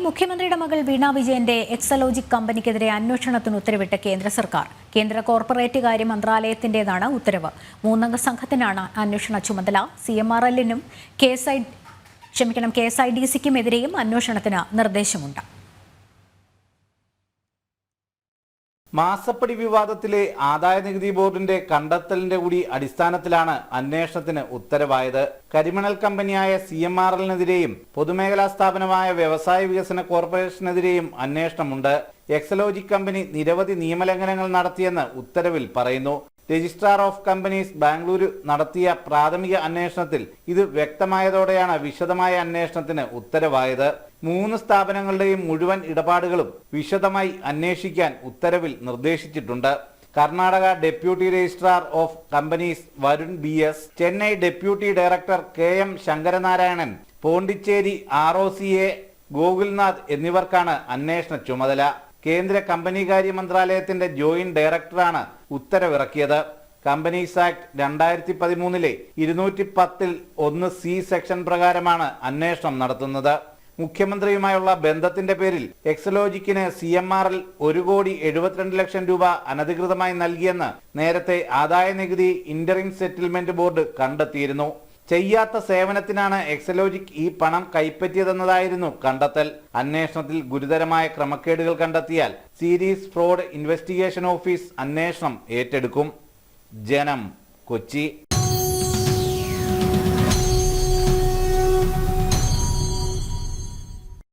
മുഖ്യമന്ത്രിയുടെ മകൾ വീണ വിജയന്റെ എക്സലോജിക് കമ്പനിക്കെതിരെ അന്വേഷണത്തിന് ഉത്തരവിട്ട് കേന്ദ്ര സർക്കാർ. കേന്ദ്ര കോർപ്പറേറ്റ് കാര്യ മന്ത്രാലയത്തിന്റേതാണ് ഉത്തരവ്. 3 അംഗ സംഘത്തിനാണ് അന്വേഷണ ചുമതല. CMRLനും KSIDCക്കുമെതിരെയും അന്വേഷണത്തിന് നിർദ്ദേശമുണ്ട്. മാസപ്പടി വിവാദത്തിലെ ആദായനികുതി ബോർഡിന്റെ കണ്ടെത്തലിന്റെ കൂടി അടിസ്ഥാനത്തിലാണ് അന്വേഷണത്തിന് ഉത്തരവായത്. കരിമണൽ കമ്പനിയായ CMRLനെതിരെയും പൊതുമേഖലാ സ്ഥാപനമായ വ്യവസായ വികസന കോർപ്പറേഷനെതിരെയും അന്വേഷണമുണ്ട്. എക്സലോജിക് കമ്പനി നിരവധി നിയമലംഘനങ്ങൾ നടത്തിയെന്ന് ഉത്തരവിൽ പറയുന്നു. രജിസ്ട്രാർ ഓഫ് കമ്പനീസ് ബാംഗ്ലൂരു നടത്തിയ പ്രാഥമിക അന്വേഷണത്തിൽ ഇത് വ്യക്തമായതോടെയാണ് വിശദമായ അന്വേഷണത്തിന് ഉത്തരവായത്. 3 സ്ഥാപനങ്ങളുടെയും മുഴുവൻ ഇടപാടുകളും വിശദമായി അന്വേഷിക്കാൻ ഉത്തരവിൽ നിർദ്ദേശിച്ചിട്ടുണ്ട്. Karnataka deputy registrar of companies Varun BS, Chennai deputy director KM Sankaranarayanan, Pondicherry ROCA Gokulnath എന്നിവർക്കാണ് അന്വേഷണ ചുമതല. കേന്ദ്ര കമ്പനികാര്യ മന്ത്രാലയത്തിന്റെ ജോയിന്റ് ഡയറക്ടറാണ് ഉത്തരവിറക്കിയത്. കമ്പനീസ് ആക്ട് 2013 210(1)C സെക്ഷൻ പ്രകാരമാണ് അന്വേഷണം നടത്തുന്നത്. മുഖ്യമന്ത്രിയുമായുള്ള ബന്ധത്തിന്റെ പേരിൽ എക്സലോജിക്കിന് CMRL 1,72 ലക്ഷം രൂപ അനധികൃതമായി നൽകിയെന്ന് നേരത്തെ ആദായനികുതി ഇന്ററിം സെറ്റിൽമെന്റ് ബോർഡ് കണ്ടെത്തിയിരുന്നു. ചെയ്യാത്ത സേവനത്തിനാണ് എക്സലോജിക് ഈ പണം കൈപ്പറ്റിയതെന്നതായിരുന്നു കണ്ടെത്തൽ. അന്വേഷണത്തിൽ ഗുരുതരമായ ക്രമക്കേടുകൾ കണ്ടെത്തിയാൽ സീരീസ് ഫ്രോഡ് ഇൻവെസ്റ്റിഗേഷൻ ഓഫീസ് അന്വേഷണം ഏറ്റെടുക്കും. ജനം, കൊച്ചി.